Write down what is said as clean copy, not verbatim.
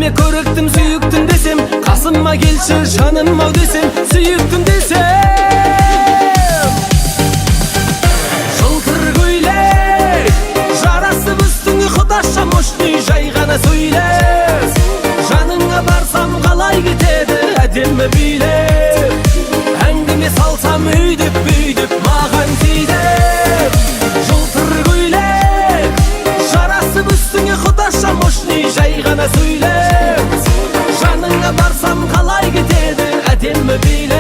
Эме көріктім сүйіктім десем, қасыма келші жаным ау десем, сүйіктім десем. Жылтыр көйлек жарасып үстіңе құдаша мощный жай ғана сөйлеп, жаныңа барсам қалай кетеді әдемі билеп, әңгіме салсам өйдеп бүйдеп маған тиді. Жылтыр көйлек жарасып үстіңе құдаша мощный жай ғана сөйлеп, жаныңа барсам қалай кетеді әдемі билеп.